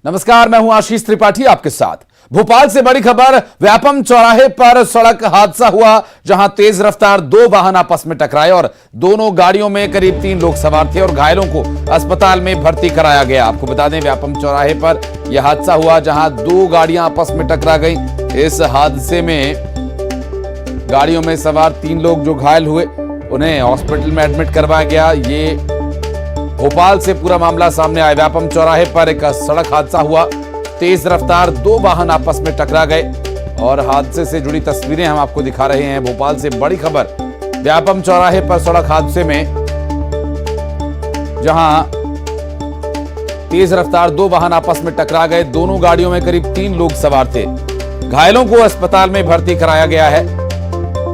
नमस्कार, मैं हूं आशीष त्रिपाठी आपके साथ। भोपाल से बड़ी खबर। व्यापम चौराहे पर सड़क हादसा हुआ, जहां तेज रफ्तार दो वाहन आपस में टकराए और दोनों गाड़ियों में करीब 3 लोग सवार थे और घायलों को अस्पताल में भर्ती कराया गया। आपको बता दें, व्यापम चौराहे पर यह हादसा हुआ जहां दो गाड़ियां आपस में टकरा गई। इस हादसे में गाड़ियों में सवार 3 लोग जो घायल हुए, उन्हें हॉस्पिटल में एडमिट करवाया गया। ये भोपाल से पूरा मामला सामने आया। व्यापम चौराहे पर एक सड़क हादसा हुआ, तेज रफ्तार दो वाहन आपस में टकरा गए और हादसे से जुड़ी तस्वीरें हम आपको दिखा रहे हैं। भोपाल से बड़ी खबर। व्यापम चौराहे पर सड़क हादसे में जहां तेज रफ्तार दो वाहन आपस में टकरा गए, दोनों गाड़ियों में करीब 3 लोग सवार थे। घायलों को अस्पताल में भर्ती कराया गया है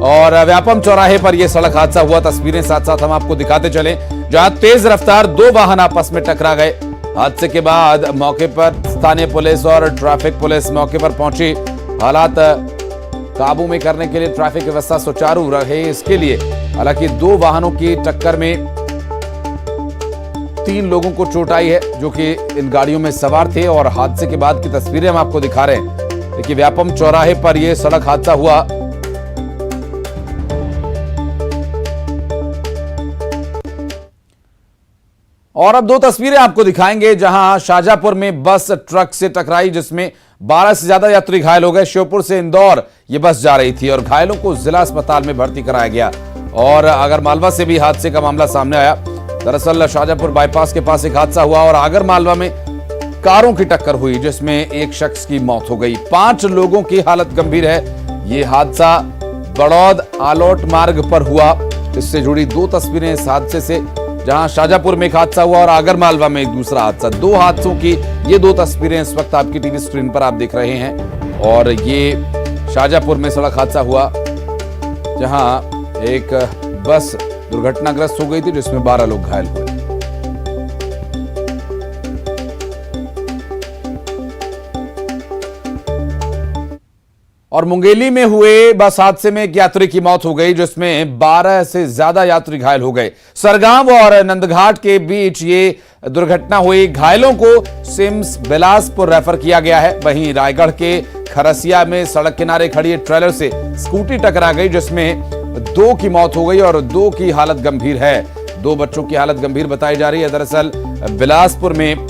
और व्यापम चौराहे पर यह सड़क हादसा हुआ। तस्वीरें साथ साथ हम आपको दिखाते चले, जहां तेज रफ्तार दो वाहन आपस में टकरा गए। हादसे के बाद मौके पर स्थानीय पुलिस और ट्रैफिक पुलिस मौके पर पहुंची। हालात काबू में करने के लिए ट्रैफिक व्यवस्था सुचारू रहे, इसके लिए हालांकि दो वाहनों की टक्कर में 3 लोगों को चोट आई है, जो कि इन गाड़ियों में सवार थे। और हादसे के बाद की तस्वीरें हम आपको दिखा रहे हैं। देखिए, व्यापम चौराहे पर यह सड़क हादसा हुआ। और अब 2 तस्वीरें आपको दिखाएंगे, जहां शाहजहांपुर में बस ट्रक से टकराई, जिसमें 12 से ज्यादा यात्री घायल हो गए। श्योपुर से इंदौर ये बस जा रही थी और घायलों को जिला अस्पताल में भर्ती कराया गया। और आगरमालवा से भी हादसे का मामला सामने आया। दरअसल शाहजहांपुर बाईपास के पास एक हादसा हुआ और आगरमालवा में कारों की टक्कर हुई, जिसमें एक शख्स की मौत हो गई। 5 लोगों की हालत गंभीर है। ये हादसा बड़ौद आलोट मार्ग पर हुआ। इससे जुड़ी 2 तस्वीरें इस हादसे से, जहां शाहजहांपुर में एक हादसा हुआ और आगरमालवा में एक दूसरा हादसा। 2 हादसों की ये 2 तस्वीरें इस वक्त आपकी टीवी स्क्रीन पर आप देख रहे हैं। और ये शाहजहांपुर में सड़क हादसा हुआ, जहां एक बस दुर्घटनाग्रस्त हो गई थी, जिसमें 12 लोग घायल हुए। और मुंगेली में हुए बस हादसे में एक यात्री की मौत हो गई, जिसमें 12 से ज्यादा यात्री घायल हो गए। सरगांव और नंदघाट के बीच ये दुर्घटना हुई। घायलों को सिम्स बिलासपुर रेफर किया गया है। वहीं रायगढ़ के खरसिया में सड़क किनारे खड़ी ट्रेलर से स्कूटी टकरा गई, जिसमें 2 की मौत हो गई और 2 की हालत गंभीर है। 2 बच्चों की हालत गंभीर बताई जा रही है। दरअसल बिलासपुर में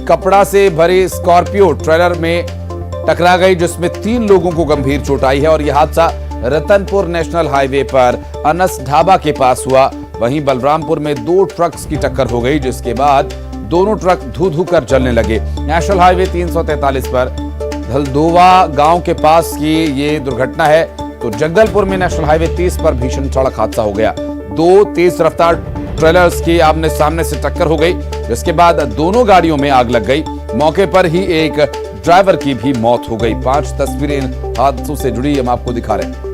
कपड़ा से भरी स्कॉर्पियो ट्रेलर में टकरा गई, जिसमें 3 लोगों को गंभीर चोट आई है। और यह हादसा रतनपुर नेशनल हाईवे पर अनस ढाबा के पास हुआ। वहीं बलरामपुर में 2 ट्रक्स की टक्कर हो गई, जिसके बाद दोनों ट्रक धू धू कर चलने लगे। नेशनल हाईवे 343 पर धलदोवा गांव के पास की ये दुर्घटना है। तो जगदलपुर में नेशनल हाईवे 30 पर भीषण सड़क हादसा हो गया। 2 तेज रफ्तार ट्रेलर्स की आमने सामने से टक्कर हो गई, जिसके बाद दोनों गाड़ियों में आग लग गई। मौके पर ही एक ड्राइवर की भी मौत हो गई। 5 तस्वीरें हादसों से जुड़ी हम आपको दिखा रहे हैं।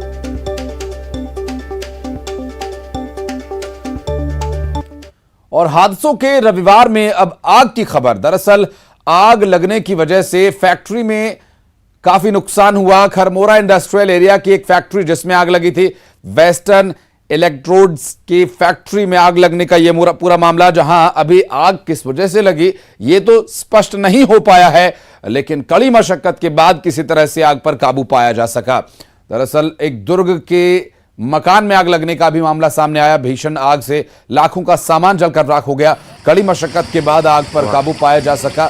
और हादसों के रविवार में अब आग की खबर। दरअसल आग लगने की वजह से फैक्ट्री में काफी नुकसान हुआ। खरमोरा इंडस्ट्रियल एरिया की एक फैक्ट्री जिसमें आग लगी थी, वेस्टर्न इलेक्ट्रोड्स की फैक्ट्री में आग लगने का यह पूरा मामला, जहां अभी आग किस वजह से लगी ये तो स्पष्ट नहीं हो पाया है, लेकिन कड़ी मशक्कत के बाद किसी तरह से आग पर काबू पाया जा सका। दरअसल एक दुर्ग के मकान में आग लगने का भी मामला सामने आया। भीषण आग से लाखों का सामान जलकर राख हो गया। कड़ी मशक्कत के बाद आग पर काबू पाया जा सका।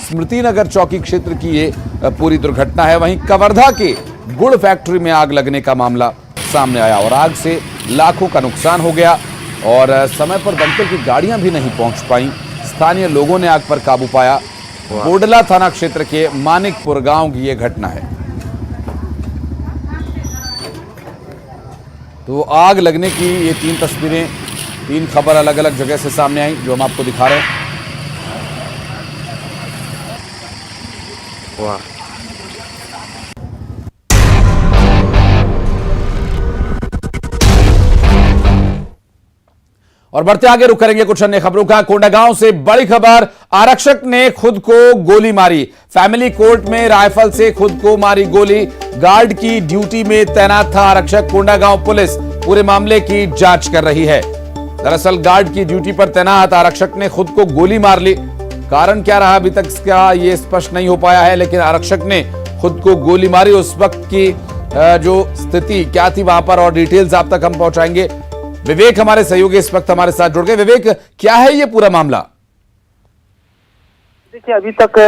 स्मृति नगर चौकी क्षेत्र की ये पूरी दुर्घटना है। वहीं कवर्धा के गुड़ फैक्ट्री में आग लगने का मामला सामने आया और आग से लाखों का नुकसान हो गया और समय पर दमकल की गाड़ियां भी नहीं पहुंच पाई। स्थानीय लोगों ने आग पर काबू पाया। बोडला थाना क्षेत्र के मानिकपुर गांव की यह घटना है। तो आग लगने की ये 3 तस्वीरें, 3 खबर अलग अलग जगह से सामने आई, जो हम आपको दिखा रहे हैं। वाह। और बढ़ते आगे रुक करेंगे कुछ अन्य खबरों का। कोंडागांव से बड़ी खबर। आरक्षक ने खुद को गोली मारी। फैमिली कोर्ट में राइफल से खुद को मारी गोली। गार्ड की ड्यूटी में तैनात था आरक्षक। कोंडागांव पुलिस पूरे मामले की जांच कर रही है। दरअसल गार्ड की ड्यूटी पर तैनात आरक्षक ने खुद को गोली मार ली। कारण क्या रहा अभी तक इसका ये स्पष्ट नहीं हो पाया है, लेकिन आरक्षक ने खुद को गोली मारी। उस वक्त की जो स्थिति क्या थी वहां पर और डिटेल्स आप तक हम पहुंचाएंगे। विवेक हमारे सहयोगी इस वक्त हमारे साथ जुड़ गए। विवेक, क्या है ये पूरा मामला? देखिए, अभी तक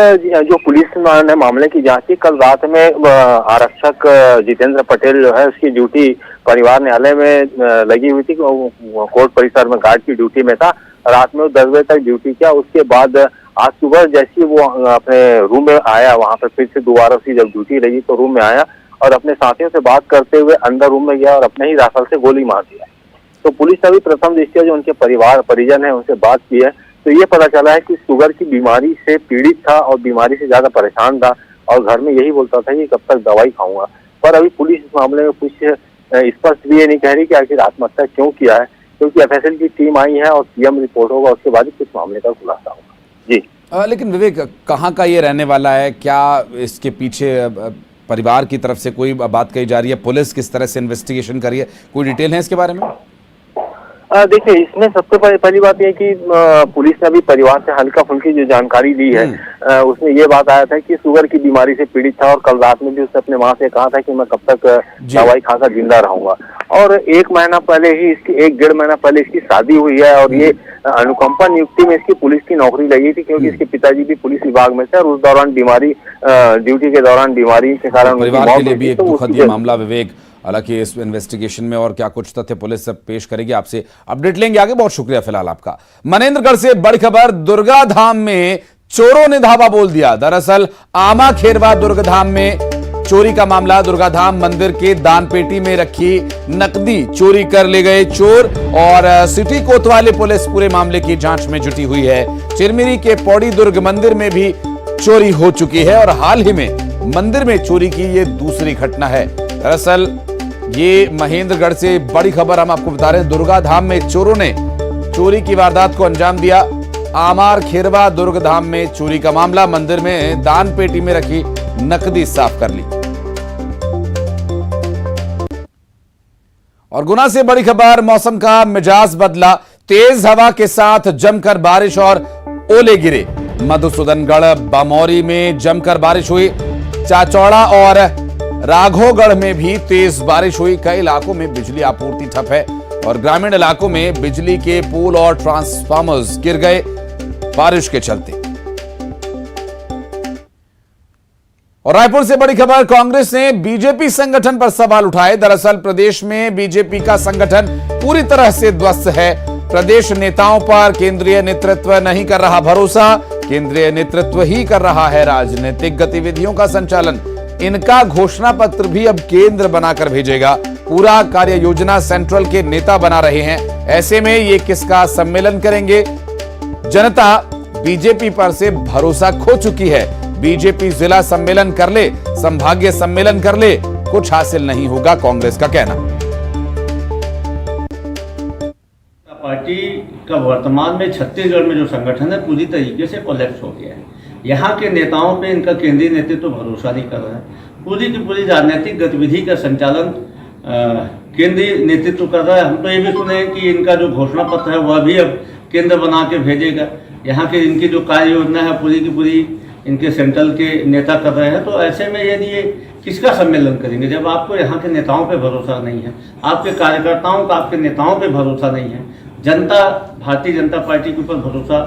जो पुलिस ने मामले की जांच की, कल रात में आरक्षक जितेंद्र पटेल जो है उसकी ड्यूटी परिवार न्यायालय में लगी हुई थी। कोर्ट परिसर में गार्ड की ड्यूटी में था। रात में वो 10 बजे तक ड्यूटी किया। उसके बाद आज सुबह जैसे ही वो अपने रूम में आया, वहां पर फिर से दोबारा उसकी जब ड्यूटी लगी तो रूम में आया और अपने साथियों से बात करते हुए अंदर रूम में गया और अपने ही राइफल से गोली मार दिया। तो पुलिस ने अभी प्रथम दृष्टया जो उनके परिजन है उनसे बात की है, तो ये पता चला है कि शुगर की बीमारी से पीड़ित था और बीमारी से ज्यादा परेशान था और घर में यही बोलता था कि कब तक दवाई खाऊंगा। पर अभी पुलिस इस मामले में कुछ स्पष्ट भी ये नहीं कह रही कि आखिर आत्महत्या क्यों किया है, क्योंकि एफएसएल की टीम आई है और सीएम रिपोर्ट होगा, उसके बाद ही कुछ मामले का खुलासा होगा। जी लेकिन विवेक, कहाँ का ये रहने वाला है? क्या इसके पीछे परिवार की तरफ से कोई बात कही जा रही है? पुलिस किस तरह से इन्वेस्टिगेशन कर रही है? कोई डिटेल है इसके बारे में? देखिए, इसमें सबसे पहली बात यह कि पुलिस ने अभी परिवार से हल्का फुल्की जो जानकारी दी है, उसमें ये बात आया था कि शुगर की बीमारी से पीड़ित था और कल रात में भी उसने अपने माँ से कहा था कि मैं कब तक दवाई खाकर जिंदा रहूंगा। और 1 महीना पहले ही इसकी 1-1.5 महीना पहले इसकी शादी हुई है और ये अनुकंपा नियुक्ति में इसकी पुलिस की नौकरी लगी थी, क्योंकि इसके पिताजी भी पुलिस विभाग में थे और उस दौरान ड्यूटी के दौरान बीमारी के कारण परिवार के लिए भी एक दुखद ये मामला विवेक। हालांकि इस इन्वेस्टिगेशन में और क्या कुछ तथ्य पुलिस सब पेश करेगी, आपसे अपडेट लेंगे आगे। बहुत शुक्रिया फिलहाल आपका। मनेंद्रगढ़ से बड़ी खबर, दुर्गा धाम में चोरों ने धावा बोल दिया। दरअसल आमा खेरवा दुर्गा धाम में चोरी का मामला। दुर्गा धाम मंदिर के दान पेटी में रखी नकदी चोरी कर ले गए चोर और सिटी कोतवाली पुलिस पूरे मामले की जांच में जुटी हुई है। चिरमिरी के पौड़ी दुर्ग मंदिर में भी चोरी हो चुकी है और हाल ही में मंदिर में चोरी की ये दूसरी घटना है। दरअसल ये महेंद्रगढ़ से बड़ी खबर हम आपको बता रहे हैं। दुर्गा धाम में चोरों ने चोरी की वारदात को अंजाम दिया। आमार खेरवा दुर्ग धाम में चोरी का मामला। मंदिर में दान पेटी में रखी नकदी साफ कर ली। और गुना से बड़ी खबर, मौसम का मिजाज बदला। तेज हवा के साथ जमकर बारिश और ओले गिरे। मधुसूदनगढ़ बमौरी में जमकर बारिश हुई। चाचौड़ा और राघोगढ़ में भी तेज बारिश हुई। कई इलाकों में बिजली आपूर्ति ठप है और ग्रामीण इलाकों में बिजली के पोल और ट्रांसफार्मर्स गिर गए बारिश के चलते। और रायपुर से बड़ी खबर, कांग्रेस ने बीजेपी संगठन पर सवाल उठाए। दरअसल प्रदेश में बीजेपी का संगठन पूरी तरह से ध्वस्त है। प्रदेश नेताओं पर केंद्रीय नेतृत्व नहीं कर रहा भरोसा। केंद्रीय नेतृत्व ही कर रहा है राजनीतिक गतिविधियों का संचालन। इनका घोषणा पत्र भी अब केंद्र बनाकर भेजेगा। पूरा कार्य योजना सेंट्रल के नेता बना रहे हैं। ऐसे में ये किसका सम्मेलन करेंगे? जनता बीजेपी पर से भरोसा खो चुकी है। बीजेपी जिला सम्मेलन कर ले, संभागीय सम्मेलन कर ले, कुछ हासिल नहीं होगा, कांग्रेस का कहना। पार्टी का वर्तमान में छत्तीसगढ़ में जो संगठन है पूरी तरीके से कोलैप्स हो गया है। यहाँ के नेताओं पे इनका केंद्रीय नेतृत्व भरोसा नहीं कर रहा है। पूरी की पूरी राजनीतिक गतिविधि का संचालन केंद्रीय नेतृत्व कर रहा है। हम तो ये भी सुने हैं कि इनका जो घोषणा पत्र है वह भी अब केंद्र बना के भेजेगा। यहाँ के इनकी जो कार्य योजना है पूरी की पूरी इनके सेंट्रल के नेता कर रहे हैं। तो ऐसे में यदि ये किसका सम्मेलन करेंगे जब आपको यहाँ के नेताओं पे भरोसा नहीं है, आपके कार्यकर्ताओं का आपके नेताओं पे भरोसा नहीं है, जनता भारतीय जनता पार्टी के ऊपर भरोसा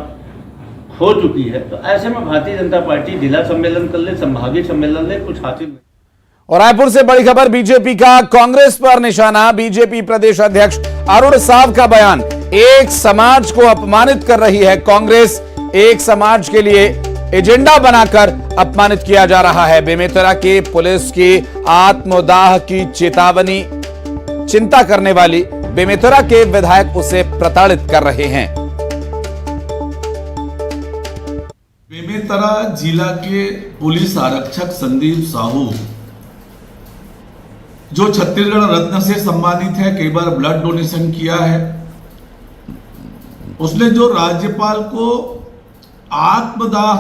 हो चुकी है। तो ऐसे में भारतीय जनता पार्टी जिला सम्मेलन कर ले, संभागीय सम्मेलन ले, कुछ हासिल नहीं। और रायपुर से बड़ी खबर, बीजेपी का कांग्रेस पर निशाना। बीजेपी प्रदेश अध्यक्ष अरुण साव का बयान, एक समाज को अपमानित कर रही है कांग्रेस। एक समाज के लिए एजेंडा बनाकर अपमानित किया जा रहा है। बेमेतरा के पुलिस की आत्मदाह की चेतावनी। चिंता करने वाली बेमेतरा के विधायक उसे प्रताड़ित कर रहे हैं। बेमेतरा जिला के पुलिस आरक्षक संदीप साहू, जो छत्तीसगढ़ रत्न से सम्मानित है, कई बार ब्लड डोनेशन किया है, उसने जो राज्यपाल को आत्मदाह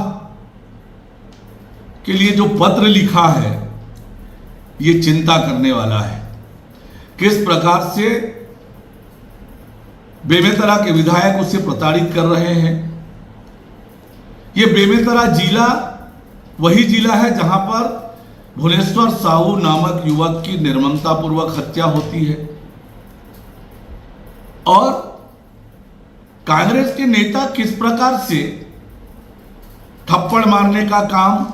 के लिए जो पत्र लिखा है, ये चिंता करने वाला है। किस प्रकार से बेमेतरा के विधायक उससे प्रताड़ित कर रहे हैं, ये बेमेतरा जिला वही जिला है जहां पर भुवनेश्वर साहू नामक युवक की निर्ममतापूर्वक हत्या होती है और कांग्रेस के नेता किस प्रकार से थप्पड़ मारने का काम,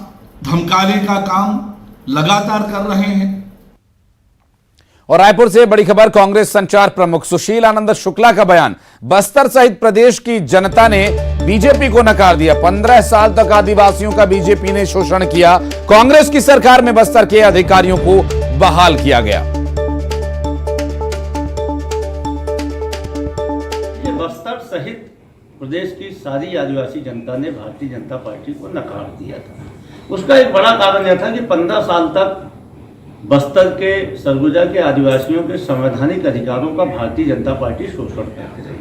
धमकाने का काम लगातार कर रहे हैं। और रायपुर से बड़ी खबर, कांग्रेस संचार प्रमुख सुशील आनंद शुक्ला का बयान, बस्तर सहित प्रदेश की जनता ने बीजेपी को नकार दिया। 15 साल तक आदिवासियों का बीजेपी ने शोषण किया, कांग्रेस की सरकार में बस्तर के अधिकारियों को बहाल किया गया। ये बस्तर सहित प्रदेश की सारी आदिवासी जनता ने भारतीय जनता पार्टी को नकार दिया था। उसका एक बड़ा कारण यह था कि 15 साल तक बस्तर के सरगुजा के आदिवासियों के संवैधानिक अधिकारों का भारतीय जनता पार्टी शोषण करती रही,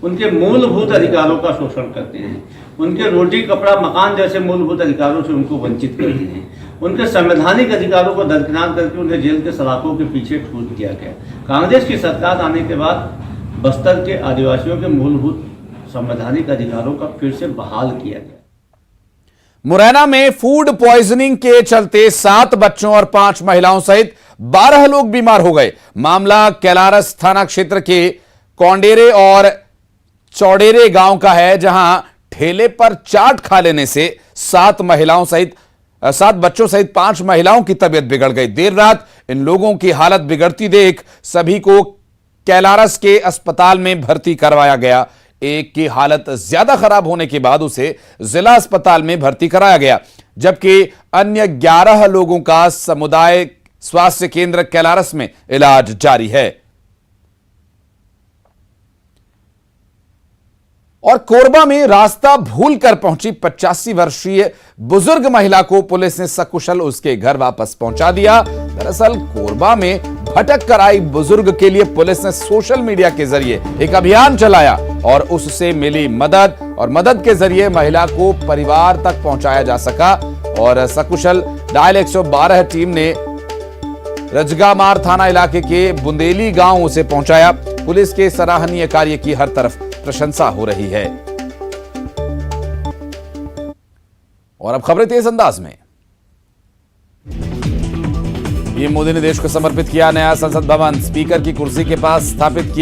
उनके मूलभूत अधिकारों का शोषण करती रही, उनके रोटी कपड़ा मकान जैसे मूलभूत अधिकारों से उनको वंचित करती रही, उनके संवैधानिक अधिकारों को दरकिनार करके उन्हें जेल के सलाखों के पीछे ठूस दिया गया। कांग्रेस की सरकार आने के बाद बस्तर के आदिवासियों के मूलभूत संवैधानिक अधिकारों का फिर से बहाल किया गया। मुरैना में फूड पॉइजनिंग के चलते 7 बच्चों और 5 महिलाओं सहित 12 लोग बीमार हो गए। मामला कैलारस थाना क्षेत्र के कौंडेरे और चौडेरे गांव का है, जहां ठेले पर चाट खा लेने से 7 बच्चों सहित 5 महिलाओं की तबीयत बिगड़ गई। देर रात इन लोगों की हालत बिगड़ती देख सभी को कैलारस के अस्पताल में भर्ती करवाया गया। एक की हालत ज्यादा खराब होने के बाद उसे जिला अस्पताल में भर्ती कराया गया, जबकि अन्य 11 लोगों का समुदाय स्वास्थ्य केंद्र कैलारस में इलाज जारी है। और कोरबा में रास्ता भूलकर पहुंची 85 वर्षीय बुजुर्ग महिला को पुलिस ने सकुशल उसके घर वापस पहुंचा दिया। दरअसल कोरबा में भटक कर आई बुजुर्ग के लिए पुलिस ने सोशल मीडिया के जरिए एक अभियान चलाया और उससे मिली मदद, और मदद के जरिए महिला को परिवार तक पहुंचाया जा सका। और सकुशल डायल 112 टीम ने रजगामार थाना इलाके के बुंदेली गांव उसे पहुंचाया। पुलिस के सराहनीय कार्य की हर तरफ प्रशंसा हो रही है। और अब खबरें तेज अंदाज में। पीएम मोदी ने देश को समर्पित किया नया संसद भवन, स्पीकर की कुर्सी के पास स्थापित किया।